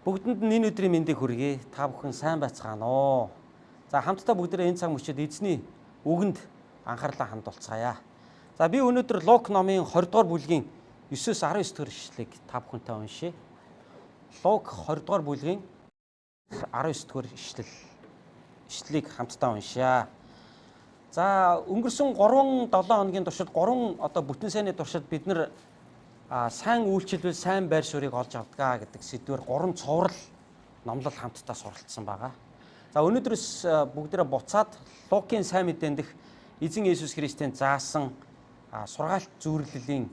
Бүгдэнд нь энэ өдрийн мэндийг хүргэе. Та бүхэн сайн байцгаана уу? За хамтдаа бүгдээ энэ цаг мөчид эзний үгэнд анхаарлаа хандуулцгаая. За би өнөөдөр Лук номын 20 дугаар бүлгийн 9-с 19 дэх ишлэгийг та бүхэнтэй уншия. Лук 20 дугаар бүлгийн 19 дэх ишлэлийг хамтдаа уншия. За өнгөрсөн 3-7 хоногийн туршид 3 бүтэн сайнны туршид бид нар сайн үйлчлэл сайн байр суурийг олж авдгаа гэдэг сэдвээр 3 цоврал номлол хамтдаа суралцсан байгаа. За өнөөдрөөс бүгдээрээ буцаад Лукийн сайн мэдээнд дэх эзэн Есүс Христийн заасан сургаалт зүйрлэлийн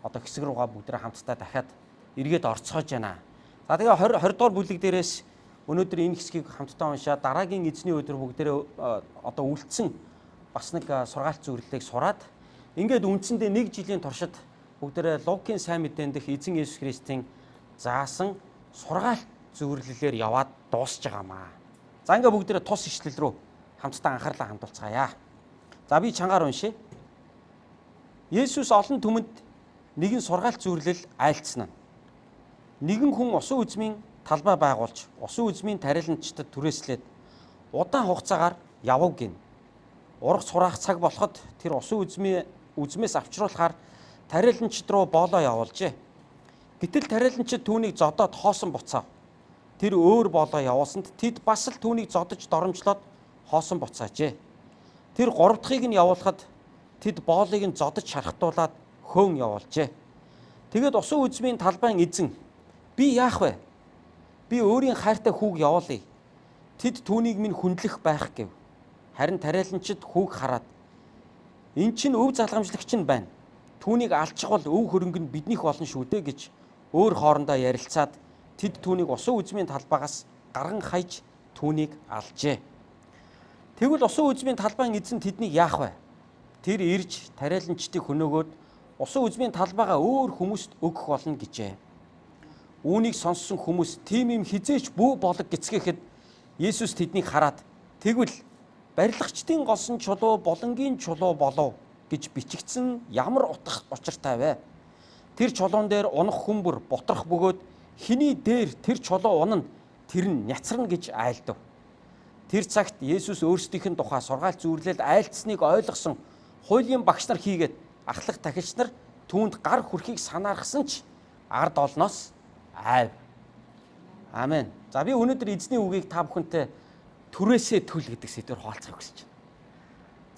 хэсэг руугаа бүгдээрээ хамтдаа дахиад эргээд орцгоож байна. За тэгээ 20 дугаар бүлэг дээрээс өнөөдөр энэ хэсгийг хамтдаа уншаад дараагийн эзний өдөр бүгдээрээ үлдсэн бас нэг сургаалт зүйрлэлийг сураад ингээд үндсэндээ 1 жилийн туршид бүгдээрээ Лукийн сайн мэдээнд дэх эзэн Есүс Христийн заасан сургаалт зүйрлэлээр яваад дуусж байгаамаа. За ингээ бүгдээрээ тус ишлэл рүү хамтдаа анхаарлаа хандуулцгаая. За би чангаар уншия. Есүс олон түмэнд нэгэн сургаалт зүйрлэл айлцсан нь. Нэгэн хүн усан үзмийн талбай байгуулж, усан үзмийн тариланчдад түрээслээд удаан хугацаагаар явав гин. Урах сураах цаг болоход тэр усан үзмээс авчруулахаар тариланчид руу боолоо явуулжээ. Гэтэл тариланчид түүнийг зодоод хоосон буцаав. Тэр өөр боолоо явуулсанд тэд бас л түүнийг зодож доромжлоод хоосон буцаажээ. Тэр 3 дахьыг нь явуулахад тэд боолыг нь зодож шархтуулаад хөөн явуулжээ. Тэгээд усан үзмийн талбайн эзэн би яах вэ? Би өөрийн хайртай хүүг явуулъя. Тэд түүнийг минь хүндлэх байх гэв. Харин тариланчид хүүг хараад эн чинь өв залгамжлагч нь байна. Түүнийг алчих бол өв хөрөнгө нь биднийх болно шүү дээ гэж өөр хоорондоо ярилцаад тэд түүнийг усан үзмийн талбайгаас гарган хаяж түүнийг алжээ. Тэгвэл усан үзмийн талбайн эзэн тэднийг яах вэ? Тэр ирж тариланчдыг хөнөөгөөд усан үзмийн талбайгаа өөр хүмүүст өгөх болно гэжээ. Үүнийг сонссон хүмүүс тийм юм хизээч бүү болог гэцгээхэд Есүс тэднийг хараад тэгвэл барилгачдын голсон чулуу болонгийн чулуу болов гэж бичигдсэн ямар утга учиртай вэ? Тэр чулуун дээр унах хүмбэр бутрах бөгөөд хиний дээр тэр чулуу унана тэр нь няцарна гэж айлдав. Тэр цагт Есүс өөрсдийнх нь тухай сургаалт зүйрлэл айлдсныг ойлгосон хуулийн багш нар хийгээд ахлах тахилч нар түүнд гар хүрхийг санаархсан ч ард олноос айв. Амен. За би өнөөдөр эзний үгийг та бүхэнтэй түрээсээ төл гэдэг сэдвээр хуваалцахыг хүсэж байна.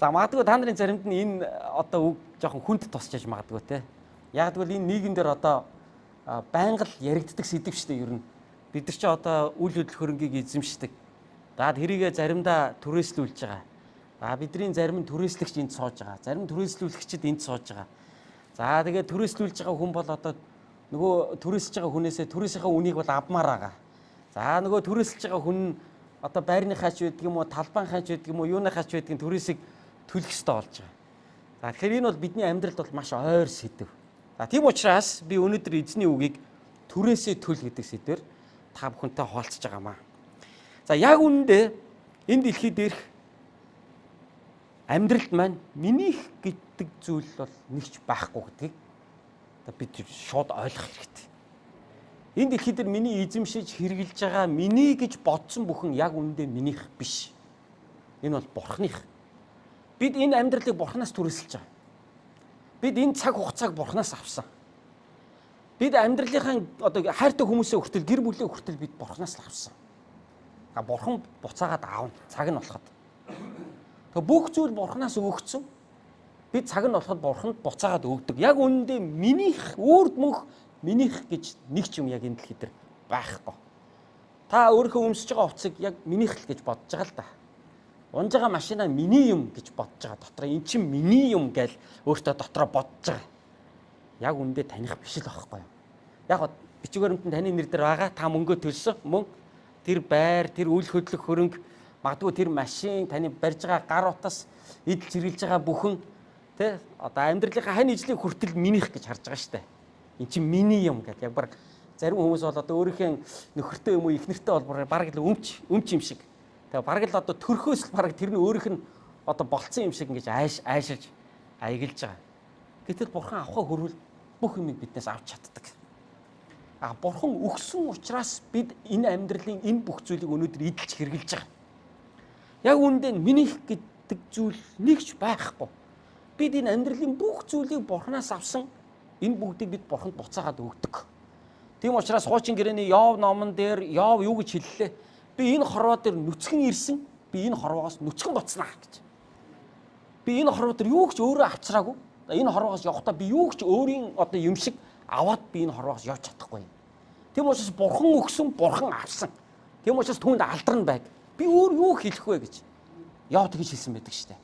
За магадгүй та нарын заримд нь энэ үг жоохон хүнд тусчиж магадгүй те. Яг тэгвэл энэ нийгэм дээр байнга л яригддаг сэдв шүү дээ ер нь. Бид нар ч үйл хөдлөх хөрөнгийг эзэмшдэг. Даад хэрийгээ заримдаа түрээслүүлж байгаа. Бидний зарим нь түрээслэгч энд сууж байгаа. Зарим түрээслүүлэгчид энд сууж байгаа. За тэгээд түрээслүүлж байгаа хүн бол нөгөө түрээсэж байгаа хүнээсээ түрээсийнхаа үнийг бол авмаар байгаа. За нөгөө түрээсэлж байгаа хүн байрныхаа ч байдаг юм уу, талбайнхаа ч байдаг юм уу, юуныхаа ч байдаг түрээсийг төлөх ёстой болж байгаа. За тэгэхээр энэ бол бидний амьдралд бол маш ойр сэдв. За тийм учраас би өнөөдөр эзний үгийг түрээсээ төл гэдэг сэдвээр та бүхэнтэй хуваалцаж байгаамаа. За яг үнэндээ энэ дэлхий дээрх амьдралд маань минийх гэдэг зүйл бол нэгч байхгүй гэдгийг бид шууд ойлгох хэрэгтэй. Энэ дэлхий дээр миний эзэмшиж хэрэгжилж байгаа миний гэж бодсон бүхэн яг үнэндээ минийх биш. Энэ бол Бурханых. Бид энэ амьдралыг Бурханаас түрээсэлж байгаа. Бид энэ цаг хугацааг Бурханаас авсан. Бид амьдралынхаа хайртай хүмүүсээ хүртэл гэр бүлээ хүртэл бид Бурханаас л авсан. Бурхан буцаагаад аавна. Цаг нь болоход. Тэгээ бүх зүйл Бурханаас өгөгдсөн. Бид цаг нь болоход Бурханд буцаагаад өгдөг. Яг үнэндээ минийх өөрд мөнх минийх гэж нэг ч юм яг энэ дэлхий дээр байхгүй. Та өөрийнхөө өмсөж байгаа хувцсыг яг минийх л гэж бодож байгаа л да. Унж байгаа машина миний юм гэж бодож байгаа. Дотроо эн чинь миний юм гэж өөртөө дотроо бодож байгаа. Яг үндэ таних биш л байхгүй юу? Яг бичгээр өмтөн таны нэр дээр байгаа. Та мөнгөө төлсөн мөн тэр байр, тэр үйл хөдлөх хөрөнгө, магадгүй тэр машин, таны барьж байгаа гар утас, идэл чиргэлж байгаа бүхэн амьдралынхаа хань ижлийг хүртэл минийх гэж харж байгаа штэ. Эн чинь миний юм гэдэг. Яг баг зарим хүмүүс бол өөрийнхөө нөхөртэй юм уу, эхнэртэй бол бараг л өмч юм шиг. Тэгээ бараг л төрхөөс л бараг тэр нь өөрийнх нь болцсон юм шиг ингэж айшилж аяглаж байгаа. Гэтэл Бурхан авахаа хөрвөл бүх юмыг биднээс авч чаддаг. Бурхан өгсөн учраас бид энэ амьдралын энэ бүх зүйлийг өнөөдөр эдэлж хэрглэж байгаа. Яг үүндээ минийх гэдэг зүйл нэгч байхгүй. Бид энэ амьдралын бүх зүйлийг Бурханаас авсан энэ бүгдийг бид Бурханд буцаагаад өгдөг. Тийм учраас хуучин гэрээний Йов номон дээр Йов юу гэж хэллээ? Би энэ хорвоо дээр нүцгэн ирсэн, би энэ хорвоогоос нүцгэн буцнаа гэж. Би энэ хорвоо дээр юу ч өөрөө авчраагүй. Энэ хорвоогоос явахдаа би юу ч өөрийн одоо юм шиг аваад би энэ хорвоогоос явж чадахгүй. Тийм учраас Бурхан өгсөн, Бурхан авсан. Тийм учраас түүнд алдарн байг. Би өөр юу хэлэх вэ гэж Йов тэгж хэлсэн байдаг шүү дээ.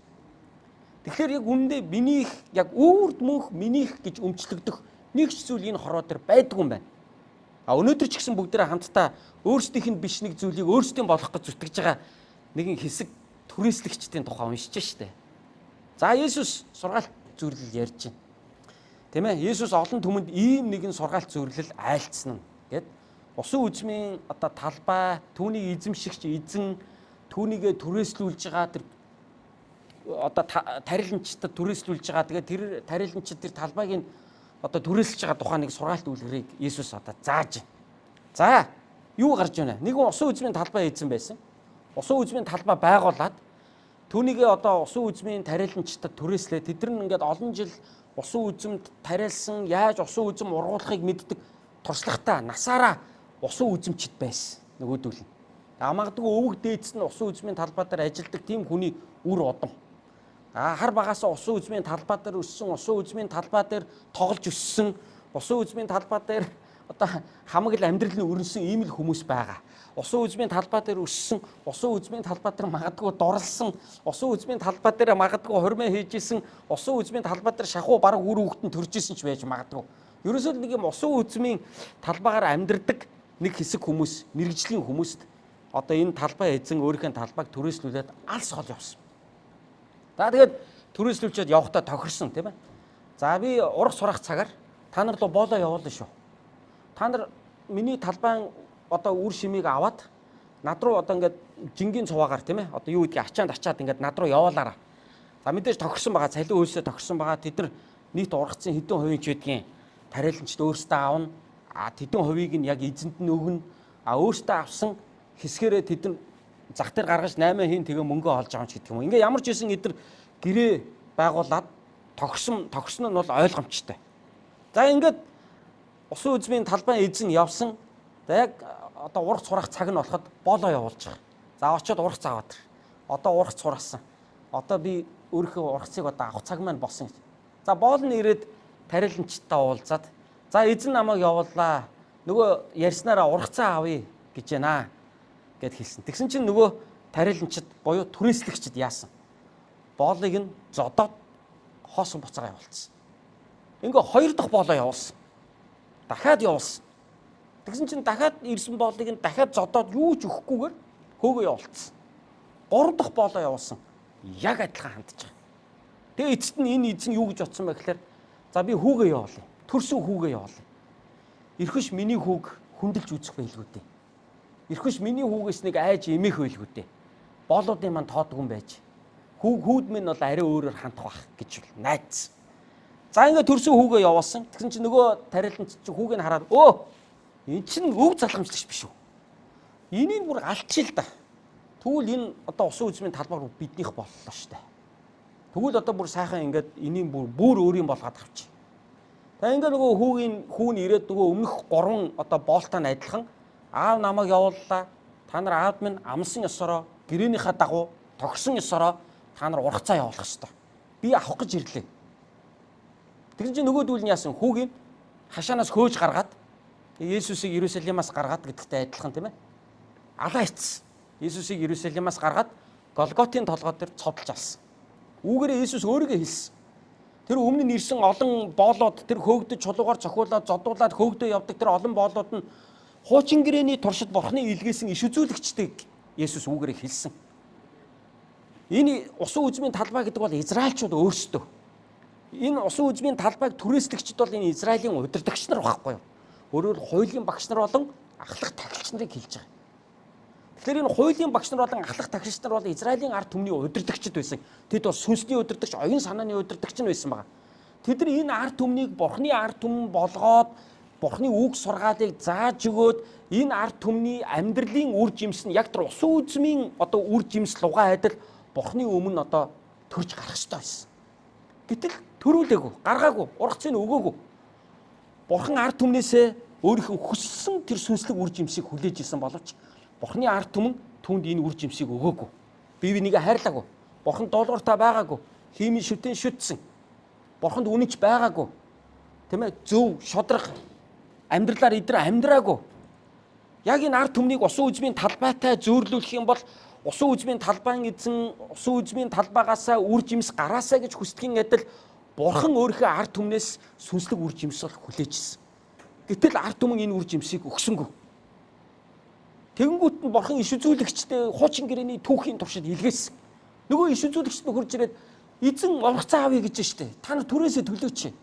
Тэгэхээр яг үүндээ минийх яг үрд мөнх минийх гэж өмчлөгдөх нэг ч зүйл энэ хорвоо дээр байдгүй юм байна. Өнөөдөр ч гэсэн бүгдээрээ хамтдаа өөрсдийнх нь биш нэг зүйлийг өөрсдийн болгох гэж зүтгэж байгаа нэгэн хэсэг түрээслэгчдийн тухай уншиж штэ. За Есүс сургаалт зөвлөл ярьж байна. Тийм ээ? Есүс олон түмэнд ийм нэгэн сургаалт зөвлөл айлцсан нь гэд усан үзмийн одоо талбай, түүнийг эзэмшигч эзэн түүнийгээ түрээслүүлж байгаа тэр одоо тариланчдад түрээслүүлж байгаа. Тэгээд тэр тариланчид тэр талбайг нь одоо түрээслэж байгаа тухайн нэг сургаалт үлгэрийг Есүс одоо зааж байна. За, юу гарч байна? Нэгэн усан үзмийн талбай эзэн байсан. Усан үзмийн талбай байгуулад түүнийгээ одоо усан үзмийн тариланчдад түрээслээ. Тэд нар ингээд олон жил усан үзмд тариалсан, яаж усан үзм ургуулахыг мэддэг туршлагатай насаараа усан үзмчд байсан. Нөгөөдөл нь. Магадгүй өвөг дээдс нь усан үзмийн талбай дээр ажилладаг тийм хүний үр удам. Хар багасаа усан үзмийн талбай дээр өссөн, усан үзмийн талбай дээр тоглож өссөн, усан үзмийн талбай дээр одоо хамаг л амьдрал нь өрнөсөн ийм л хүмүүс байгаа. Усан үзмийн талбай дээр өссөн, усан үзмийн талбай дээр магадгүй дурлсан, усан үзмийн талбай дээр магадгүй хормоо хийжсэн, усан үзмийн талбай дээр шахуу бараг үр хөвгтөнд төржсэн ч байж магадгүй. Ерөөсөө нэг юм усан үзмийн талбайгаар амьдардаг нэг хэсэг хүмүүс, мэрэгжлийн хүмүүст одоо энэ талбай эзэн өөрийнхөө талбайг түрээслүүлээд алс хол явсан. За тэгээд түрээслүүлчихэд явахдаа тохирсон тийм ээ. За би урах сурах цагаар та нар руу боолоо явуулна шүү. Та нар миний талбайн одоо үр шимийг аваад над руу одоо ингээд жингийн цуваагаар тийм ээ. Одоо юу гэдгийг ачаанд ачаад ингээд над руу явуулаарай. За мэдээж тохирсон байгаа, цалин хөөсөө тохирсон байгаа. Тэд нар нийт ургацсан хэдэн хувийн ч байдгийн тариланчд өөрсдөө авна. Тэдэн хувийг нь яг эзэнд нь өгнө. Өөрсдөө авсан хэсгээрээ тэд нар зах дээр гаргаж 8 хийн тэгээ мөнгө олж байгаа ч гэдэг юм. Ингээ ямар ч байсан эдгээр гэрээ байгуулад тогсон нь бол ойлгомжтой. За ингээд усан үзмийн талбайн эзэн явсан. За яг одоо урах сурах цаг нь болоход боолоо явуулж байгаа. За очиод урах цаваад. Одоо урах сурсан. Одоо би өөрийнхөө урахцыг одоо авах цаг маань болсон гэж. За боол нь ирээд тариланчтай уулзаад за эзэн намайг явууллаа. Нөгөө ярьснараа урахцаа авъя гэж байна гэд хэлсэн. Тэгсэн чинь нөгөө тариланчид буюу түрээслэгчид яасан? Боолыг нь зодоод хоосон буцаага явуулсан. Ингээ хоёр дахь боолоо явуулсан. Дахиад явуулсан. Тэгсэн чинь дахиад ирсэн боолыг нь дахиад зодоод юу ч өгөхгүйгээр хөөгөө явуулсан. Гурав дахь боолоо явуулсан. Яг адилхан хандж байгаа. Тэгээ эцэст нь энэ эзэн юу гэж бодсон бэ гэхээр за би хүүгээ явуулъя. Төрсөн хүүгээ явуулъя. Ирхэш миний хүүг хүндэлж үзэх байлгүй дээ. Ирхэш миний хүүгээс нэг айж эмээх байлгүй дээ. Боолуудын маань тоодгүй юм байж. Хүүд минь бол арай өөрөөр хандах байх гэж найдсан. За ингээ төрсөн хүүгээ явуулсан. Тэгсэн чинь нөгөө тариланч чи хүүг нь хараад өө эн чинь өв залхамжлагч биш үү? Энийг бүр алдчих л да. Тэгвэл энэ одоо усан үзмийн талбар биднийх боллоо штэ. Тэгвэл одоо бүр сайхан ингээд энийг бүр өөрийн болгоод авчих. За ингээ нөгөө хүүн ирээд нөгөө өмнөх 3 одоо боолтой нь адилхан аав намайг явууллаа. Та нар аавд минь амсан ёсороо гэрээнийхээ дагуу тогсон ёсороо та нар ургацаа явуулах ёстой. Би авах гэж ирлээ. Тэгсэн чинь нөгөөдүүл нь яасан? Хүүгийн хашаанаас хөөж гаргаад Есүсийг Иерусалимаас гаргаад гэдэгтэй адилхан тийм ээ. Алаа ицсэн. Есүсийг Иерусалимаас гаргаад Голготын толгой дээр цовдлж алсан. Үүгээрээ Есүс өөрийгөө хэлсэн. Тэр өмнө нь ирсэн олон боолууд тэр хөөгдөж чулуугаар цохиулаад зодуулаад хөөгдөө явдаг тэр олон боолууд нь хуучин гэрээний туршид Бурхны илгээсэн иш үзүүлэгчдийг Есүс үүгээрээ хэлсэн. Энэ усан үзмийн талбай гэдэг бол Израильчууд өөрсдөө. Энэ усан үзмийн талбайг түрээслэгчд бол энэ Израилийн удирдагч нар байхгүй юу? Өөрөөр хуулийн багш нар болон ахлах тахилч нарыг хэлж байгаа. Тэгэхээр энэ хуулийн багш нар болон ахлах тахилч нар бол Израилийн ард түмний удирдагчд байсан. Тэд бол сүнсний удирдагч, оюун санааны удирдагч нь байсан байгаа. Тэд нар энэ ард түмнийг Бурхны ард түмэн болгоод Бурхны үг сургаалыг зааж өгөөд энэ ард түмний амьдралын үр жимс нь яг тэр усан үзмийн одоо үр жимс лугаа адил Бурхны өмнө одоо төрж гарах ёстой байсан. Гэтэл төрүүлээгүй, гаргаагүй, ургацыг өгөөгүй. Бурхан ард түмнээсээ өөрийнхөө хүссэн тэр сүнслэг үр жимсийг хүлээж исэн боловч Бурхны ард түмэн түүнд энэ үр жимсийг өгөөгүй. Бие бинийгээ хайрлаагүй. Бурхан дуулууртаа байгаагүй. Хиймийн шүтэн шүтсэн. Бурханд үнэнч байгаагүй. Тийм ээ, зөв, шодрох амьдралаар идэр амьдраагүй. Яг энэ ард түмнийг усан үзмийн талбайтай зөөрлүүлэх юм бол усан үзмийн талбайн эзэн усан үзмийн талбайгаасаа үр жимс гараасаа гэж хүсдэгийн адил Бурхан өөрийнхөө ард түмнээс сүнслэг үр жимсэл хүлээжсэн. Гэтэл ард түмэн энэ үр жимсийг өгсөнгүй. Тэгэнгүүт нь Бурхан иш үзүүлэгчтэй хуучин гэрээний түүхийн туршид илгээсэн. Нөгөө иш үзүүлэгчд хурж ирээд эзэн ургацаа авъя гэж штэ. Та нар түрээсээ төлөөч.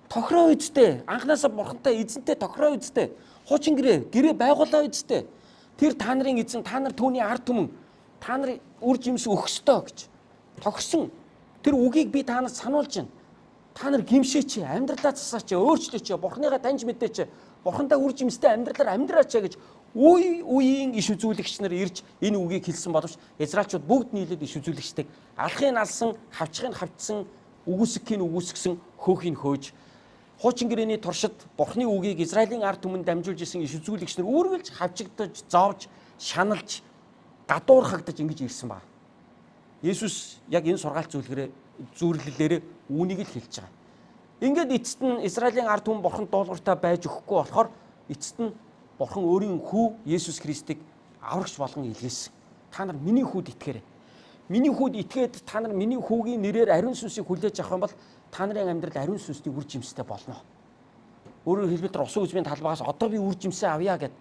Тохироо үздэй. Анханасаа Бурхантай эзэнтэй тохироо үздэй. Хуучин гэрээ байгуулаа үздэй. Тэр та нарын эзэн, та нар түүний ард түмэн, та нар үр жимс өгөх ёстой гэж тогсон. Тэр үгийг би та нарт сануулж байна. Та нар гимшээч, амьдралаа засаач, өөрчлөөч, Бурханыгаа таньж мэдээч, Бурхантай үр жимстэй амьдралаар амьдраач гэж үеийн иш үзүүлэгч нар ирж энэ үгийг хэлсэн боловч Израильчууд бүгд нийлээд иш үзүүлэгчдэг алхыг алсан, хавчхыг хавчсан, үгүйсэхийг үгүйсгсэн, хөөхийг хөөж хуучин гэрээний туршид Бурхны үгийг Израилийн ард түмэнд дамжуулж исэн иш үзүүлэгч нар үргэлж хавчигдаж, зовж, шаналж, гадуурхагдаж ингэж ирсэн ба. Есүс яг энэ сургаалт зүйлглэлээр үүнийг л хэлж байгаа. Ингээд эцэст нь Израилийн ард түмэн Бурханд дуулууртаа байж өгөхгүй болохоор эцэст нь Бурхан өөрийн хүү Есүс Христийг аврагч болгон илгээсэн. Та нар миний хүүд итгээрэй. Миний хүүд итгээд та нар миний хүүгийн нэрээр ариун сүнсийг хүлээж авах юм бол та нарын амьдрал ариун сүнсний үр жимстэй болно. Өөрөөр хэлбэл усан үзмийн талбайгаас одоо би үр жимсээ авъя гэд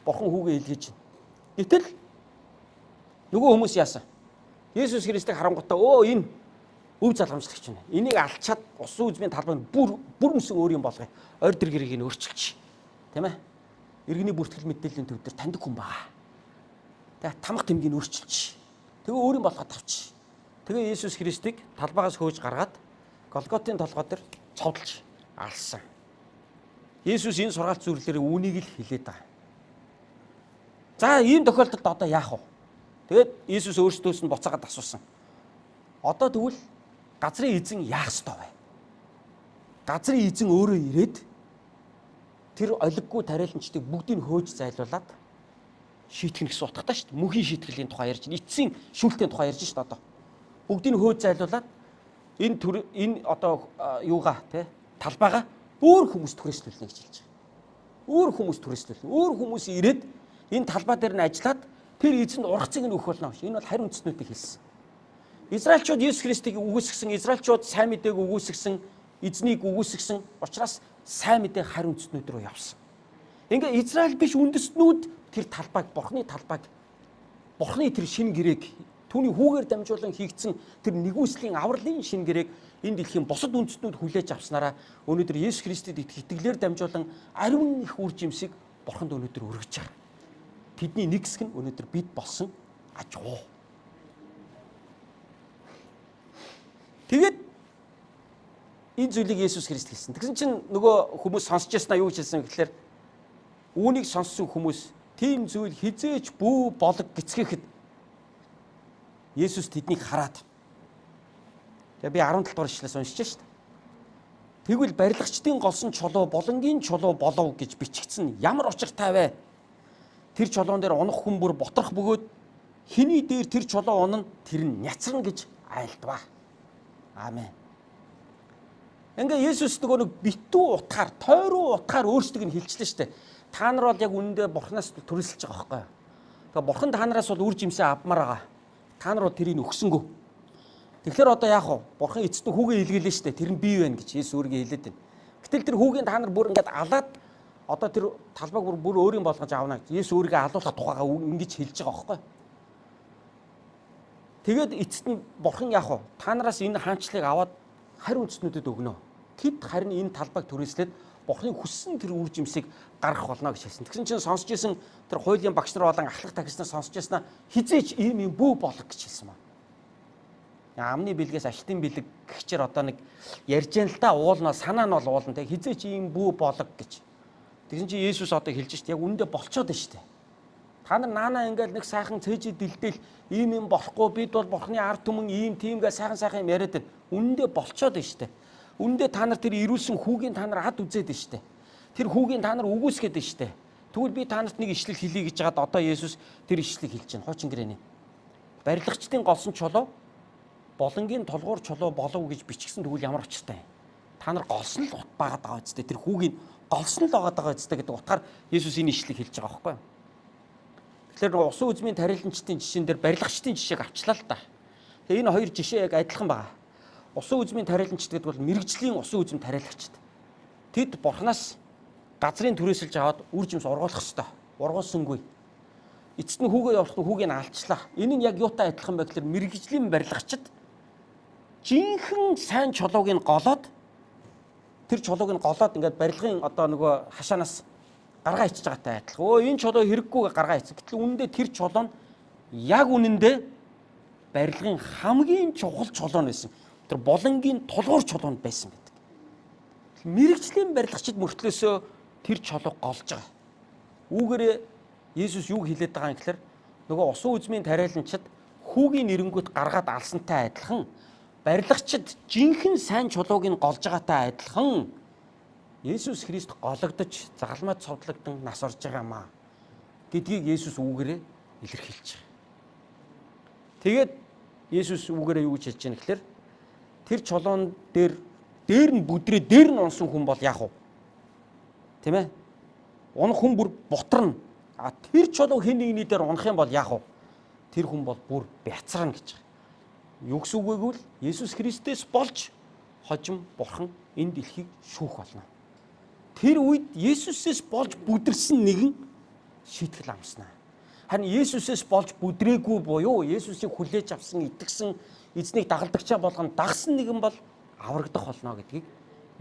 Бурхан хүүгээ илгээж байна. Гэтэл нөгөө хүмүүс яасан? Есүс Христийг харангуйтаа энэ өв залгамжлагч байна. Энийг алчаад усан үзмийн талбайг бүр мөсөн өөр юм болгоё. Ойр дэр гэрэгийг өөрчилж. Тийм ээ? Иргэний бүртгэл мэдээллийн төв дээр таньдаг хүн байгаа. Тэгээ тамга тэмдгийг өөрчилж. Тэгээ өөрийн болгоод тавч. Тэгээ Есүс Христийг талбайгаас хөөж гаргаад Голготын толгой дээр цовдлж алсан. Есүс энэ сургаалт зүйлээр үүнийг л хэлээд байгаа. За ийм тохиолдолд одоо яах вэ? Тэгээд Есүс өөрсдөөс нь буцаагаад асуусан. Одоо тэгвэл газрын эзэн яах ёстой вэ? Газрын эзэн өөрөө ирээд тэр олиггүй тариаланчдыг бүгдийг хөөж зайлуулад шийтгэх гэсэн утгатай шүү дээ. Мөнхийн шийтгэлийн тухай ярьж байна. Эцсийн шүүлтийн тухай ярьж шүү дээ одоо. Бүгдийг хөөж зайлуулад энэ одоо юугаа те талбайгаа өөр хүмүүс түрээслүүлнэ гэж хэлж байгаа. Өөр хүмүүс түрээслүүлнэ. Өөр хүмүүс ирээд энэ талбай дээр нь ажиллаад тэр эзэнд ургацыг нь өгөх болно. Энэ бол хариу үндэстнүүдийг хэлсэн. Израильчууд Есүс Христийг үгүйсгсэн, Израильчууд сайн мэдээг үгүйсгсэн, эзнийг үгүйсгсэн учраас сайн мэдээ хариу үндэстнүүд рүү явсан. Ингээ Израиль биш үндэстнүүд тэр талбайг, Бурхны талбайг, Бурхны тэр шинэ гэрээг түүний хүүгээр дамжуулан хийгдсэн тэр нэгүслийн авралын шинэ гэрээг энэ дэлхийн бусад үндэстнүүд хүлээж авснараа өнөөдөр Есүс Христэд итгэлээр дамжуулан ариун их үр жимсийг Бурханд өнөөдөр өргөж байгаа. Тэдний нэг хэсэг нь өнөөдөр бид болсон аж уу. Тэгээд энэ зүйлийг Есүс Христ хэлсэн. Тэгсэн чинь нөгөө хүмүүс сонсч яснаа юу гэж хэлсэн гэхээр үүнийг сонссон хүмүүс тийм зүйл хизээч бүү болог гэцгээхэд Есүс тэднийг хараад. Тэгээ би 17 дугаар ишлээс уншиж шээ. Тэгвэл барилгачдын голсон чулуу болонгийн чулуу болов гэж бичигдсэн ямар учиртай вэ? Тэр чулуун дээр унах хүн бүр боторох бөгөөд хиний дээр тэр чулуу унана тэр нь няцрна гэж айлдваа. Аамен. Ингээ Есүс нөгөө нэг битүү утгаар, тойруу утгаар өөрсдөг нь хэлчихлээ шүү дээ. Та нар бол яг үнэндээ Бурханаас төрөлсөж байгаа байхгүй юу? Тэгээ Бурхан та нараас бол үр жимсээ авмаар байгаа. Та нар бол тэрийг өгсөнгөө. Тэгэхээр одоо яах вэ? Бурхан эцэст нь хүүгээ илгээлээ шүү дээ. Тэр нь бий байна гэж Есүс өөрийгөө хэлээд байна. Гэтэл тэр хүүгийн та нар бүр ингээд алаад одоо тэр талбайг бүр өөрийн болгож авна гэж Есүс өөрийгөө алуулах тухайгаа ингэж хэлж байгаа байхгүй юу? Тэгээд эцэст нь Бурхан яах вэ? Та нараас энэ хаанчлалыг аваад хариу үндэстнүүдэд өгнө. Тэд харин энэ талбайг түрээслээд Бурханы хүссэн тэр үр жимсийг гаргах болно гэж хэлсэн. Тэгсэн чинь сонсч ирсэн тэр хуулийн багш нар болон ахлах тагч нар сонсч ирснаа хизээч ийм юм бүү болох гэж хэлсэн байна. Амны бэлгээс аштын бэлэг гихчээр одоо нэг ярьж яан л та уулна санаа нь бол уулна те хизээч ийм бүү болог гэж. Тэгсэн чи Есүс одоо хэлж штэ яг үндэ болцоод байна штэ. Та нар наанаа ингээл нэг сайхан цээжи дэлдэл ийм болохгүй бид бол Бурхны ард түмэн ийм тиймгээ сайхан юм яриад байна. Үндэ болцоод байна штэ. Үндэ та нар тэр ирүүлсэн хүүгийн та нар ад үзээд байна штэ. Тэр хүүгийн та нар үгүйсгээд байна штэ. Тэгвэл би та нарт нэг ишлэл хэлье гэж хаад одоо Есүс тэр ишлэлийг хэлж байна. Хуучин гэрээний. Барилгачдын голсон чулуу болонгийн толгуур чулуу болов гэж бичгсэн тэгвэл ямар очиртай. Та нар голсон л байгаад байгаа үстэй. Тэр хүүгийн голсон л байгаа үстэй гэдэг утгаар Есүс энэ ишлэлийг хэлж байгаа байхгүй юу? Тэгэхээр усан үзмийн тариланчдын жишээн дээр барилгачдын жишээг авчлаа л да. Тэгээ энэ хоёр жишээ яг адилхан байгаа. Усан үзмийн тариланчд гэдэг бол мэрэгжлийн усан үзм тарилгачд. Тэд Бурханаас газрын түрээсэлж аваад үр жимс ургуулах ёстой. Ургуулсангүй. Эцэст нь хүүгээ явуулах нь хүүгийг алчлаа. Энэ нь яг юутай адилхан бэ гэхээр мэрэгжлийн барилгачд жинхэнэ сайн чулууг нь голоод тэр чулууг нь голоод ингээд барилгын одоо нөгөө хашаанаас гаргаа ичж байгаатай адилхан. Өө энэ чулуу хэрэггүйгээ гаргаа ичсэн. Гэтэл үнэндээ тэр чулуу нь яг үнэндээ барилгын хамгийн чухал чулуу нь байсан. Тэр болонгийн тулгуур чулуу нь байсан гэдэг. Мэргэжлийн барилгачид мөртлөөсөө тэр чулууг голж байгаа. Үүгээрээ Есүс юу хэлээд байгаа юм гэхээр нөгөө усан үзмийн тариаланчид хүүгийн нэрэнгүүт гаргаад алсантай адилхан барилгачид жинхэнэ сайн чулууг нь голж байгаатай адилхан Есүс Христ гологдож загалмайд цовдлогдсон нас орж байгаамаа гэдгийг Есүс үүгээрээ илэрхийлж байгаа. Тэгээд Есүс үүгээрээ юу гэж хэлж байгаа гэхээр тэр чулуун дээр нь бүдрээ дээр нь унсан хүн бол яах вэ? Тийм ээ? Унах хүн бүр бутарна. А тэр чулуу хэн нэгний дээр унах юм бол яах вэ? Тэр хүн бол бүр бяцрана гэж байгаа. Юу гэсэн үг вэ гэвэл Есүс Христээс болж хожим Бурхан энэ дэлхийг шүүх болно. Тэр үед Есүсээс болж бүдэрсэн нэгэн шийтгэл амснаа. Харин Есүсээс болж бүдрээгүй буюу Есүсийг хүлээж авсан, итгэсэн, эзнийг дагалдагчаа болгон дагсан нэгэн бол аврагдах болно гэдгийг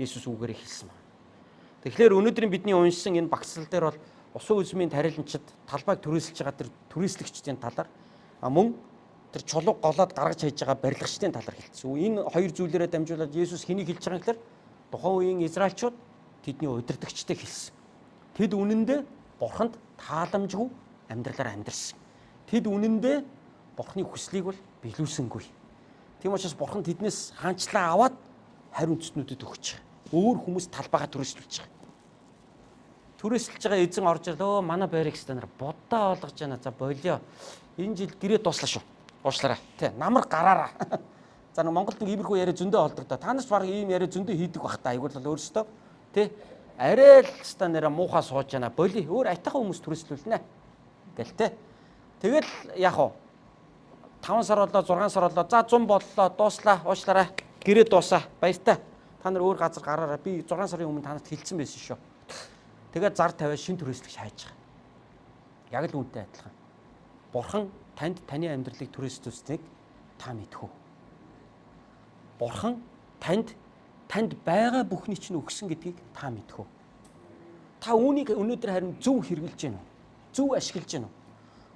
Есүс үгээрээ хэлсэн байна. Тэгэхээр өнөөдрийн бидний уншсан энэ багцлал дээр бол усан үзмийн тариланчид талбайг түрээсэлж байгаа тэр түрээслэгчдийн талаар мөн тэр чулууг голоод гаргаж хайж байгаа барилгачдын талаар хэлсэн. Энэ хоёр зүйлээрээ дамжуулаад Есүс хэнийг хэлж байгаа юм гэхээр тухайн үеийн Израильчууд тэдний удирдагчдыг хэлсэн. Тэд үнэндээ Бурханд тааламжгүй амьдралаар амьдарсан. Тэд үнэндээ Бурханы хүслийг бол биелүүлсэнгүй. Тийм учраас Бурхан тэднээс хаанчлаа аваад хариу үндэстнүүдэд өгч байгаа. Өөр хүмүүс талбайгаа түрээслүүлж байгаа. Түрээсэлж байгаа эзэн орж ирлөө манай баригч нар будаа олгож байна. За болио. Энэ жил гэрээ дуслаа шүү. Уушлаарай. Тэ намар гараараа. За нэг Монголд нэг иймэрхүү яриа зөндөө олдог да. Та нарч баг ийм яриа зөндөө хийдэг бах та. Айгуул бол өөрсдөө тэ арай л ста нэрэ муухай сууж байна. Боли өөр айтайхан хүмүүс түрээслүүлнэ. Гэл тэ. Тэгэл яах вэ? 5 сар боллоо 6 сар боллоо. За 100 боллоо дууслаа. Уушлаарай. Гэрээ дуусаа. Баяртай. Та нар өөр газар гараараа. Би 6 сарын өмнө танарт хэлсэн байсан шүү. Тэгээд зар тавиад шин түрээслэгч хайж байгаа. Яг л үүнтэй адилхан. Бурхан танд таны амьдралыг түрээслүүлсэнийг та мэдхүү. Бурхан танд байгаа бүхний чинь өгсөн гэдгийг та мэдхүү. Та үүнийг өнөөдөр харин зөв хэрэгжилж гэнэ үү? Зөв ашиглаж гэнэ үү?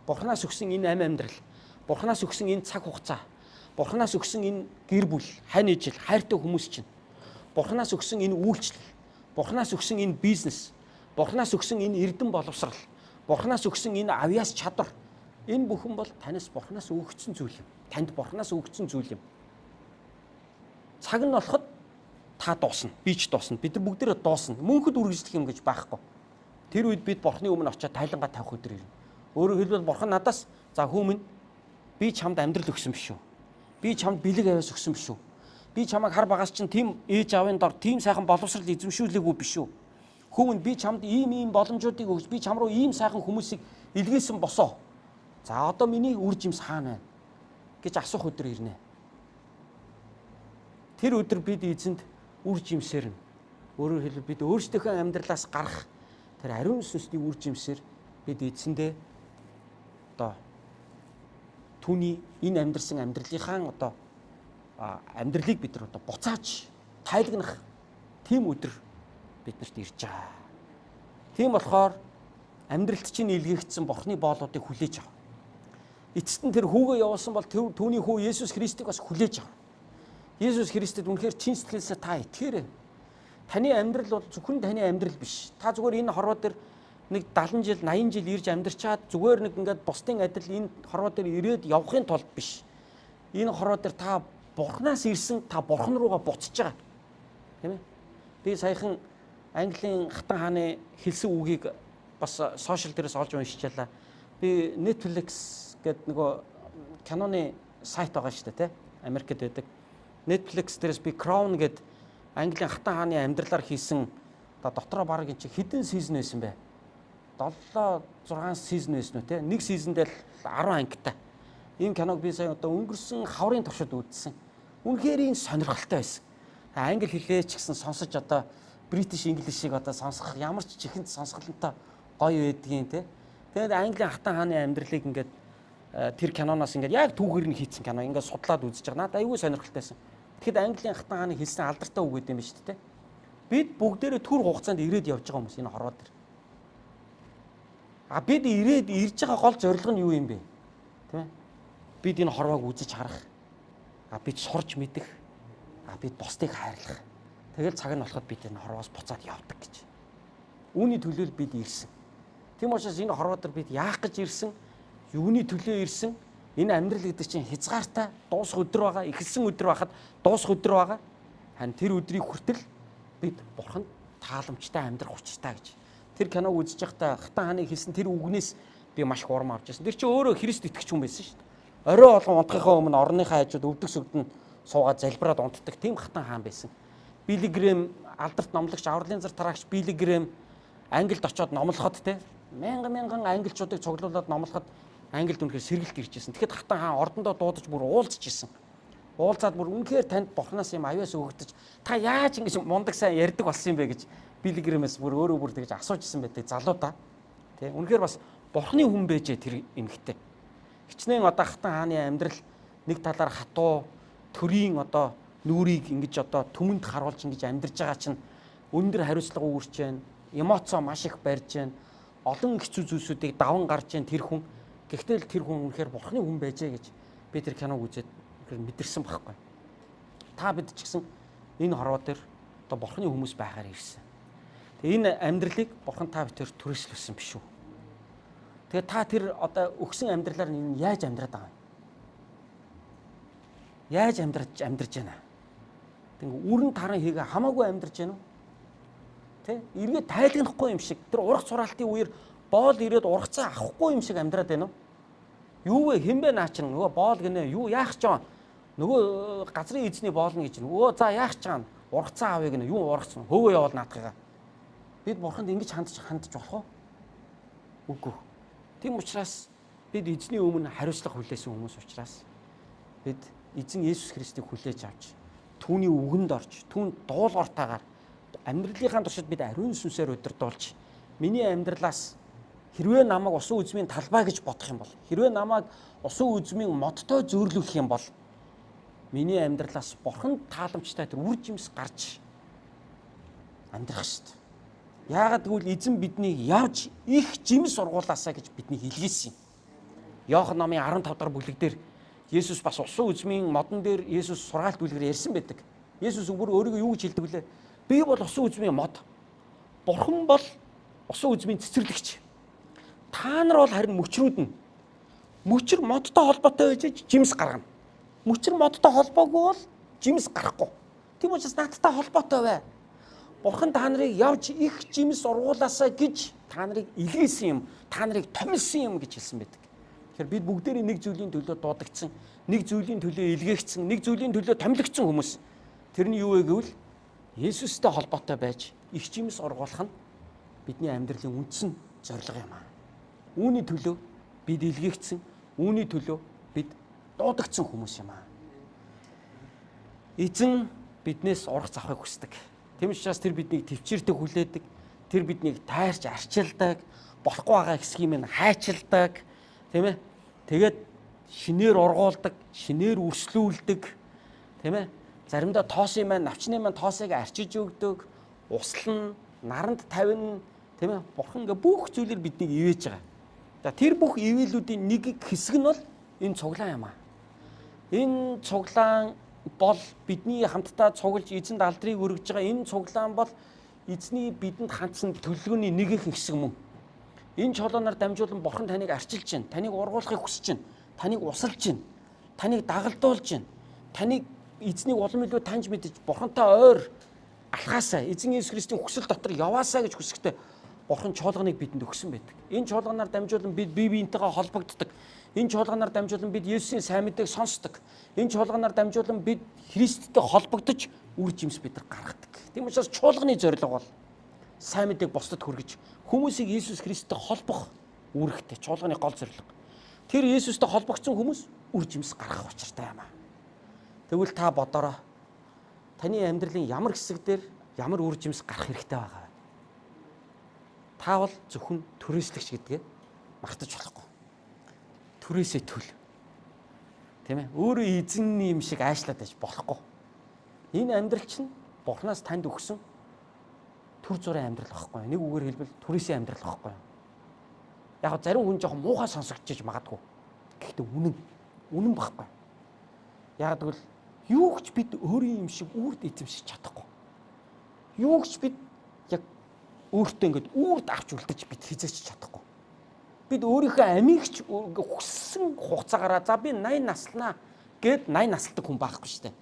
Бурханаас өгсөн энэ амь амьдрал, Бурханаас өгсөн энэ цаг хугацаа, Бурханаас өгсөн энэ гэр бүл, хань ижил, хайртай хүмүүс чинь, Бурханаас өгсөн энэ үйлчлэл, Бурханаас өгсөн энэ бизнес, Бурханаас өгсөн энэ эрдэм боловсрал, Бурханаас өгсөн энэ авьяас чадвар, энэ бүхэн бол танаас Бурханаас өгөгдсөн зүйл юм. Танд Бурханаас өгөгдсөн зүйл юм. Цаг нь болоход та дуусна, би ч дуусна, бид нар бүгдээрээ дуусна. Мөнхөд үргэлжлэх юм гэж байхгүй. Тэр үед бид Бурханы өмнө очиод тайлангаа тавих өдөр ирнэ. Өөрөөр хэлбэл Бурхан надаас за хүмүн би чамд амьдрал өгсөн биш үү? Би чамд бэлэг авьяас өгсөн биш үү? Би чамайг хар багаас чинь тийм ээж аавын дор тийм сайхан боловсрал эзэмшүүлээгүй биш үү? Хүмүн би чамд ийм боломжуудыг өгч би чам руу ийм сайхан хүмүүсийг илгээсэн босоо. За одоо миний үр жимс хаана байна гэж асуух өдөр ирнэ. Тэр өдөр бид эзэнд үр жимсээр нь өөрөөр хэлбэл бид өөрсдийнхөө амьдралаас гарах тэр ариун сүнсний үр жимсээр бид эзэндээ одоо түүний энэ амьдрсан амьдралынхаа одоо амьдралыг бид нар одоо буцааж тайлагнах тийм өдөр биднэрт ирж байгаа. Тийм болохоор амьдралд чинь илгээгдсэн Бурханы боолуудыг хүлээж ав. Эцэст нь тэр хүүгээ явуулсан бол түүний хүү Есүс Христийг бас хүлээж ав. Есүс Христэд үнэхээр чин сэтгэлээсээ та итгээрэй. Таны амьдрал бол зөвхөн таны амьдрал биш. Та зүгээр энэ хорвоо дээр нэг 70 жил, 80 жил ирж амьдрчаад зүгээр нэг ингээд бусдын адил энэ хорвоо дээр ирээд явахын тулд биш. Энэ хорвоо дээр та Бурханаас ирсэн, та Бурхан руугаа буцаж байгаа. Тийм ээ? Би саяхан Английн хатан хааны хэлсэн үгийг бас сошиал дээрээс олж уншичаалаа. Би Netflix гэдэг нөгөө киноны сайт байгаа шүү дээ, тийм Америкт байдаг. Netflix дээрээс би Crown гэдэг Английн хатан хааны амьдралаар хийсэн дотроо бараг энэ чи хэдэн сизон байсан бэ? 7-6 сизон байсан үү те? Нэг сизондээ л 10 ангитай. Энэ киног би сая одоо өнгөрсөн хаврын туршид үзсэн. Үнэхээр энэ сонирхолтой байсан. Англи хэлээ ч гэсэн сонсож одоо British English-ийг одоо сонсох ямар ч чихэнд сонсголонтой гоё байдгийн те. Тэгээд Английн хатан хааны амьдралыг ингээд тэр киноноос ингээд яг түүхээр нь хийцэн кино ингээд судлаад үзэж байгаа. Надад аюул сонирхолтойсэн. Тэгэхэд Английн хатан хааны хэлсэн алдартай үг гэдэг юм шүү дээ. Бид бүгдээрээ түр хугацаанд ирээд явж байгаа хүмүүс энэ хорвоо дээр. Бид ирээд ирж байгаа гол зорилго нь юу юм бэ? Тийм ээ? Бид энэ хорвоог үзэж харах. Бид сурч мэдэх. Бид бусдыг хайрлах. Тэгэл цаг нь болоход бид энэ хорвоос буцаад явдаг гэж. Үүний төлөө бид ирсэн. Тийм учраас энэ хорвоо дээр бид яах гэж ирсэн? Юуны төлөө ирсэн? Энэ амьдрал гэдэг чинь хязгаартай дуусах өдөр байгаа. Эхэлсэн өдөр байхад дуусах өдөр байгаа. Харин тэр өдрийг хүртэл бид Бурханд тааламжтай амьдрах учиртай гэж. Тэр киног үзэж байхдаа хатан хааны хэлсэн тэр үгнээс би маш их урам авч байсан. Тэр чинь өөрөө Христ итгэж хүн байсан шүү дээ. Орой болгон унтахынхаа өмнө орныхаа хажууд өвдөг сүгдэн суугаад залбираад унтдаг тийм хатан хаан байсан. Билли Грэм алдарт номлогч, авралын зар тараагч Билли Грэм Англид очиод номлоход те мянган англичуудыг цуглуулад номлоход Англид үнэхээр сэргэлт ирж ирсэн. Тэгэхэд хатан хаан ордондоо дуудаж бүр уулзж ирсэн. Уулзаад бүр үнэхээр танд Бурханаас юм аюус өгөгдөж та яаж ингэж мундаг сайн ярьдаг болсон юм бэ гэж Билли Грэмээс бүр өөрөө бүр тэгж асуужсэн байдаг залуудаа. Тэ үнэхээр бас Бурханы хүн байжээ тэр эмэгтэй. Хичнээн одоо хатан хааны амьдрал нэг талаар хатуу төрийн одоо нүрийг ингэж одоо түмэнд харуулж ингэж амьдарч байгаа чинь өндөр хариуцлага үүсэж байна. Эмоцоо маш их барьж байна. Олон хэцүү зүйлсүүдийг даван гарч байна тэр хүн. Гэхдээ л тэр хүн үнэхээр Бурханы хүн байжээ гэж би тэр киног үзээд мэдэрсэн байхгүй. Та бид ч гэсэн энэ хорвоо дээр одоо Бурханы хүмүүс байхаар ирсэн. Тэгээ энэ амьдралыг Бурхан та битээр түрээслүүлсэн биш үү? Тэгээ та тэр одоо өгсөн амьдралаар энэ яаж амьдраад байгаа юм? Яаж амьдарч байна? Тэгээ үрэн таран хийгээ хамаагүй амьдарч байна уу? Тэ? Эргээд тайлагнахгүй юм шиг тэр урах сураалтын үеэр боол ирээд ургацаа авахгүй юм шиг амьдраад байна уу? Юу вэ? Хэн бэ наа чинь нөгөө боол гинэ юу яах ч юм? Нөгөө газрын эзний боолно гэж нөгөө за яах ч юм? Ургацаа авъя гинэ юу ургацсан? Хөөгөө явал наадахыгаа. Бид Бурханд ингэж хандж болох уу? Үгүй. Тийм учраас бид эзний өмнө хариуцлага хүлээсэн хүмүүс учраас бид эзэн Есүс Христийг хүлээж авч түүний үгэнд орж түүнд дуулууртаагаар амьдралынхаа туршид бид ариун сүнсээр удирдуулж миний амьдралаас хэрвээ намайг усан үзмийн талбай гэж бодох юм бол хэрвээ намайг усан үзмийн модтой зөөрлөх юм бол миний амьдралаас Бурханд тааламжтай тэр үр жимс гарч амьдрах шүү дээ. Яагаад гэвэл эзэн биднийг явж их жимс сургуулаасаа гэж биднийг илгээсэн юм. Иохан номын 15 дахь бүлэг дээр Есүс бас усан үзмийн модон дээр Есүс сургаалт үлгэр ярьсан байдаг. Есүс өөрийгөө юу гэж хэлдэг вүлээ? Би бол усан үзмийн мод. Бурхан бол усан үзмийн цэцэрлэгч. Та нар бол харин мөчрүүд нь. Мөчр модтой холбоотой байж жимс гаргана. Мөчр модтой холбоогүй бол жимс гарахгүй. Тийм учраас надтай холбоотой бай. Бурхан та нарыг явж их жимс ургуулаасаа гэж та нарыг илгээсэн юм, та нарыг томилсон юм гэж хэлсэн байдаг. Тэгэхээр бид бүгдээрээ нэг зүйлийн төлөө дуудагдсан, нэг зүйлийн төлөө илгээгдсэн, нэг зүйлийн төлөө томилогдсон хүмүүс. Тэрний юу вэ гэвэл Есүстэй холбоотой байж их жимс ургуулах нь бидний амьдралын үндсэн зорилго юм аа. Үүний төлөө бид илгээгдсэн, үүний төлөө бид дуудагдсан хүмүүс юм аа. Эзэн биднээс ургац авахыг хүсдэг. Тийм учраас тэр биднийг төвчээртэй хүлээдэг, тэр биднийг тайрч арчилдаг, болохгүй байгаа хэсгийг минь хайчилдаг, тийм ээ. Тэгээд шинээр ургуулдаг, шинээр өрслүүлдэг, тийм ээ. Заримдаа тоосын маань, навчны маань тоосыг арчиж өгдөг, услан, наранд тавина, тийм ээ. Бурхан ингээ бүх зүйлээр биднийг ивэж байгаа. За тэр бүх ивэлүүдийн нэг хэсэг нь бол энэ цуглаан юм аа. Энэ цуглаан бол бидний хамтдаа цуглаж эзэн алдрыг өргөж байгаа энэ цуглаан бол эзний бидэнд хандсан төлөвлөгөөний нэг их хэсэг мөн. Энэ чулуунаар дамжуулан Бурхан таныг арчилж байна. Таныг ургуулахыг хүсэж байна. Таныг усалж байна. Таныг дагалдуулж байна. Таныг эзнийг улам илүү таньж мэдэж Бурхантай ойр алхаасаа эзэн Есүс Христийн хүсэл дотор яваасаа гэж хүсэхдээ Бурхан чуулганыг бидэнд өгсөн байдаг. Энэ чуулганаар дамжуулан бид бие биентэйгээ холбогддог. Энэ чуулганаар дамжуулан бид Есүсийн сайн мэдээг сонсдог. Энэ чуулганаар дамжуулан бид Христтэй холбогдож үр жимс бид нар гаргадаг. Тийм учраас чуулганы зорилго бол сайн мэдээг бусдад хүргэж хүмүүсийг Есүс Христтэй холбох үүрэгтэй чуулганы гол зорилго. Тэр Есүстэй холбогдсон хүмүүс үр жимс гаргах учиртай юм аа. Тэгвэл та бодороо таны амьдралын ямар хэсэг дээр ямар үр жимс гарах хэрэгтэй байгаа вэ? Та бол зөвхөн түрээслэгч гэдгээ мартаж болохгүй. Түрээсээ төл. Тийм ээ? Өөрөө эзэнний юм шиг аашлаад байж болохгүй. Энэ амьдрал чинь Бурханаас танд өгсөн төр зүрийн амьдрал байхгүй. Нэг үгээр хэлбэл түрээсийн амьдрал байхгүй. Яг зарим хүн жоохон муухай сонсогдож магадгүй. Гэхдээ үнэн багхгүй. Яг тэгвэл юу ч бид өөрийн юм шиг үрд эзэмшиж чадахгүй. Юу ч бид яг өөртөө ингэж үрд авч үлдэж бид хизээч чадахгүй. Бид өөрийнхөө амигч хүссэн хугацаагаараа за би 80 наслнаа гэд 80 насалдаг хүн байхгүй шүү дээ.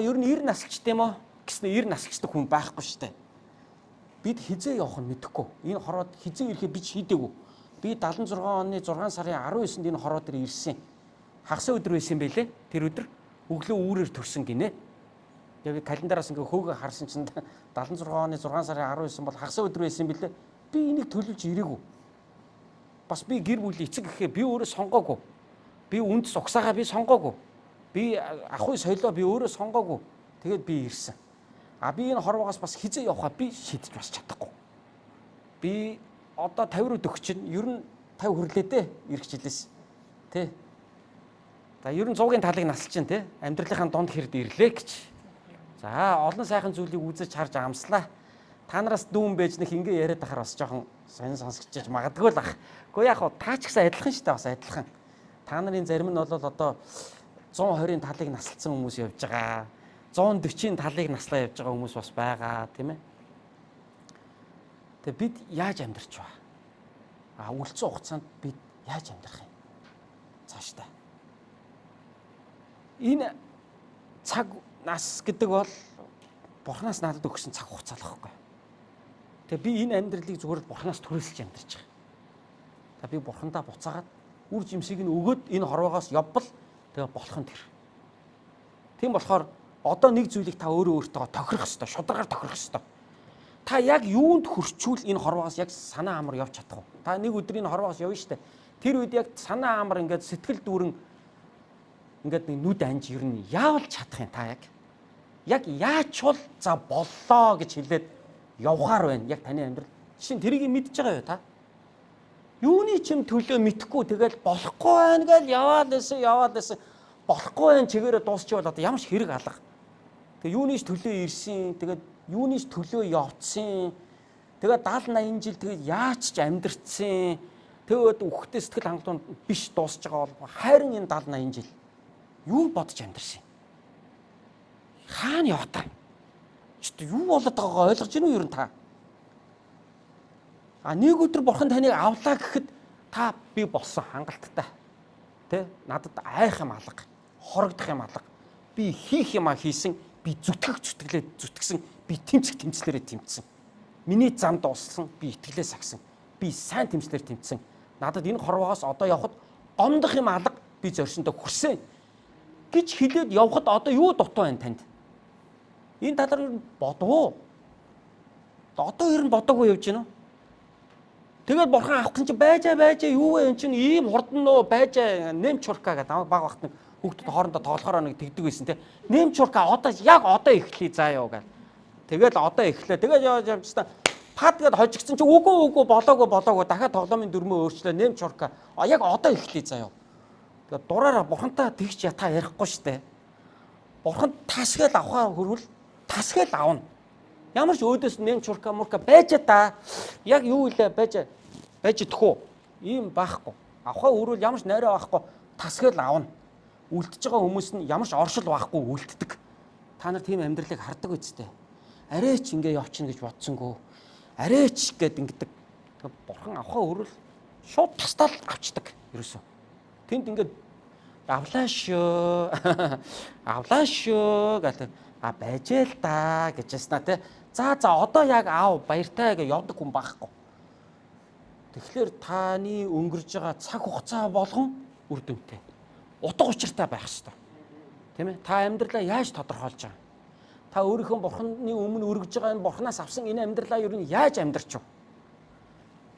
Ер нь 90 насалчт юм аа гэснээр 90 насалчдаг хүн байхгүй шүү дээ. Бид хизээ явах нь мэдэхгүй. Энэ хороод хизээ ирэхээ би шийдээгүй. Би 76 оны 6 сарын 19-нд энэ хороо дээр ирсэн. Хагас өдөр байсан байлээ. Тэр өдөр өглөө үүрээр төрсөн гинэ. Яг календараас ингээ хөөгөө харсан чинь 76 оны 6 сарын 19 бол хагас өдөр байсан билээ. Би энийг төлөвлөж ирээгүй. Бас би гэр бүлийн эцэг гэхээ би өөрөө сонгоогүй. Би үндэс угсаагаа би сонгоогүй. Би ахуй соёлоо би өөрөө сонгоогүй. Тэгээд би ирсэн. Би энэ хорвоогоос бас хизээ явахаа би шийдэж бас чадахгүй. Би одоо 50 руу дөх чинь ер нь 50 хүрлээ дээ ирэх жилээс. Тэ. За ер нь 100-ын талыг насалж чинь тэ. Амьдралынхаа дунд хэрд ирлээ гэж. За олон сайхан зүйлийг үзэж харж амслаа. Та нараас дүүн байж нэг ингэ яриад байхаар бас жоохон сонин сонсогдож магадгүй л ах. Гэхдээ яг таа ч гэсэн адилхан шүү дээ бас адилхан. Та нарын зарим нь бол одоо 120-ын талыг насалсан хүмүүс явж байгаа. 140-ийн талыг наслаа явж байгаа хүмүүс бас байгаа тийм ээ. Тэгээ бид яаж амьдрч вэ? Үлдсэн хугацаанд бид яаж амьдрах юм? Цаашдаа. Энэ цаг нас гэдэг бол Бурханаас надад өгсөн цаг хугацаа л байхгүй. Тэгээ би энэ амьдралыг зүгээр Бурханаас түрээсэлж амьдарч байгаа. За би Бурхандаа буцаагаад үр жимсийг нь өгөөд энэ хорвоогоос явбал тэгээ болох нь тэр. Тийм болохоор одоо нэг зүйлийг та өөрөө өөртөө тохирох ёстой, шударгаар тохирох ёстой. Та яг юунд хүрчүүл энэ хорвоогоос яг санаа амар явж чадах уу? Та нэг өдөр энэ хорвоогоос явна штэ. Тэр үед яг санаа амар ингээд сэтгэл дүүрэн ингээд нэг нүд анж ер нь яавал чадах юм та яг. Яг яачвал за боллоо гэж хэлээд явхаар байна. Яг таны амьдрал. Жишээ нь тэрийг мэдж байгаа юу та? Юуны ч юм төлөө мэдхгүй тэгэл болохгүй байна гэж яваад байсан. Болохгүй байна чигээрээ дуусчихвал одоо ямар ч хэрэг алга. Тэгээ юуны ч төлөө ирсэн. Тэгээд юуны ч төлөө явцсан. Тэгээд 70 80 жил тэгээд яач ч амьдрцсан. Тэгээд үхтэй сэтгэл хангалуун биш дуусж байгаа бол хайрын энэ 70 80 жил юу бодож амьдрсан. Хаана яваа та? Юу болоод байгаагаа ойлгож байна уу ер нь та? Нэг өдөр Бурхан таныг авлаа гэхэд та би болсон хангалттай. Тэ? Надад айх юм алга, хорогдох юм алга. Би хийх юм хийсэн, би зүтгэсэн, би тэмцлээрээ тэмцсэн. Миний зам дууссан, би итгэлээ сагсан. Би сайн тэмцлэр тэмцсэн. Надад энэ хорвоогоос одоо явхад гомдох юм алга, би зорьсондоо хүрсэн гэж хэлээд явхад одоо юу дутуу байна танд? Энэ талаар бодов. Одоо ер нь бодоогүй явж байна уу? Тэгээд Бурхан авах гэж байжаа юу вэ энэ чинь ийм хурдан нөө байжаа нэм чурка гэдэг баг багт нэг хүүхдүүд хоорондоо тоглохоор нэг тэгдэг байсан те. Нэм чурка одоо яг одоо эхлэе заа юу гэл. Тэгэл одоо эхлэе. Тэгээд явжсан пад гэд хожигдсан чи үгүй болоогүй дахиад тоглоомын дөрмөө өөрчлөө нэм чурка. Яг одоо эхлэе заа юу. Тэгээд дураараа Бурхантай тэгж ята ярихгүй штэ. Бурхан тасгаал авахаа хөрвөл тасгаал авна. Ямар ч өөдөөс нэм чурка мурка байжаа та. Яг юу илээ байж төхөө. Ийм байхгүй. Авахаа өрөөл ямар ч найраа байхгүй. Тасгаал авна. үлдчихэж байгаа хүмүүс нь ямар ч оршил байхгүй үлддэг. Та нар тийм амьдралыг хардаг үстэй. Арайч ингээ явчихна гэж бодсонгүй. Арайч гэд ингэдэг. Бурхан авахаа өрөл шууд тастал авчдаг ерөөсөө. Тэнд ингээд авлаа шүү. Авлаа шүү гэдэг байж л да гэж яснаа те. За одоо яг аав баяртай гэж явдаг хүн байхгүй. Тэгэхээр таны өнгөрж байгаа цаг хугацаа болгон үр дүнтэй. Утга учиртай байх ёстой. Тийм ээ? Та амьдралаа яаж тодорхойлж байгаа? Та өөрийнхөө бурханы өмнө өргөж байгаа энэ бурханаас авсан энэ амьдралаа юу нь яаж амьдрч вэ?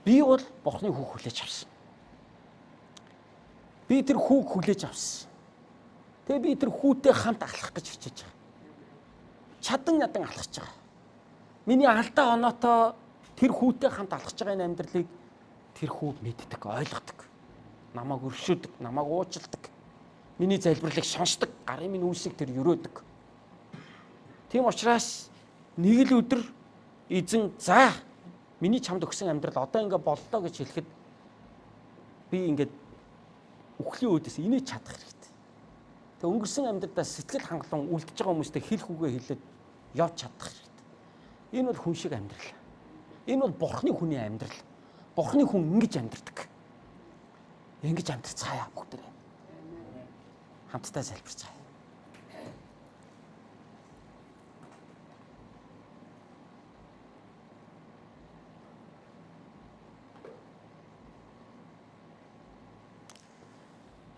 Би бол бурханы хүүг хүлээж авсан. Би тэр хүүг хүлээж авсан. Тэгээ би тэр хүүтэй хамт алхах гэж хичээж байгаа. Чадан алхаж байгаа. Миний алдаа оноотоо тэр хүүтэй хамт алхаж байгаа энэ амьдралыг тэр хүү мэддэг, ойлгодог. Намайг өршөөдөг, намайг уучилдаг. Миний залбирлыг сонсдог, гарын минь үүсийг тэр өрөөдөг. Тийм учраас нэг л өдөр эзэн за миний чамд өгсөн амьдрал одоо ингээ боллоо гэж хэлэхэд би ингээд үхлийн өөдөөс инээж чадах хэрэгтэй. Тэг өнгөрсөн амьдралдаа сэтгэл хангалуун үлдчихэж байгаа хүмүүстэй хэл хүүгээ хэлээд явж чадах хэрэгтэй. Энэ бол хүн шиг амьдрал. Энэ бол бурхны хүний амьдрал. Бурхны хүн ингэж амьдрдаг. Ингэж амьдрцгаая бүгдээрээ. Хамтдаа залбирцгаая.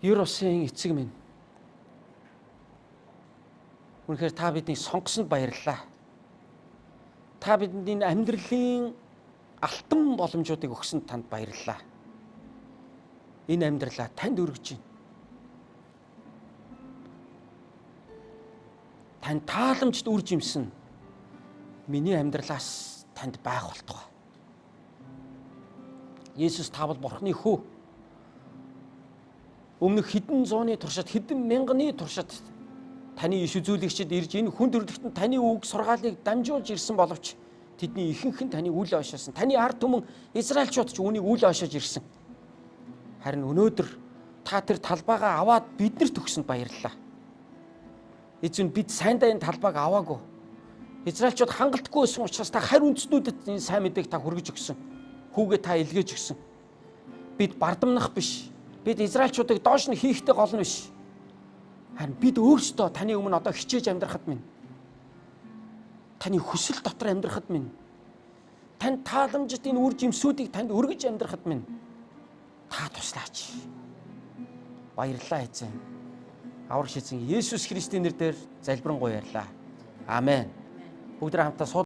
Юросын эцэг минь. Үнэхээр та бидний сонгосонд баярлалаа. Та бидний амьдралын алтан боломжуудыг өгсөнд танд баярлалаа. Энэ амьдралаа танд өргөж байна. Тань тааламжид үр жимсэн миний амьдралаас танд байх болтугай. Есүс та бол бурхны хүү. Өмнөх хэдэн зууны туршид, хэдэн мянганы туршид таны иш үзүүлэгчид ирж энэ хүн төрлөختөнд таны үг сургаалыг дамжуулж ирсэн боловч тэдний ихэнх нь таны үл ойшоосон. Таны ард түмэн Израильчууд ч үүнийг үл ойшоож ирсэн. Харин өнөөдөр та тэр талбайгаа аваад биднэрт өгсөнд баярлалаа. Эзэн бид сайндаа энэ талбайг аваагүй. Израильчууд хангалтгүй байсан учраас та харь үндэстнүүдэд энэ сайн мэдээг та хүргэж өгсөн. Хүүгээ та илгээж өгсөн. Бид бардамнах биш. Бид Израильчуудыг доош нь хийхтэй гол нь биш. Харин бид өөрсдөө таны өмнө одоо хичээж амьдрахад минь. Таны хүсэл дотор амьдрахад минь. Танд тааламжит энэ үр жимсүүдийг танд өргөж амьдрахад минь. Та туслаач. Баярлалаа эзэн. Аврагч эзэн Есүс Христийн нэрээр залбирanгуй ярьлаа. Амен. Бүгд хамтдаа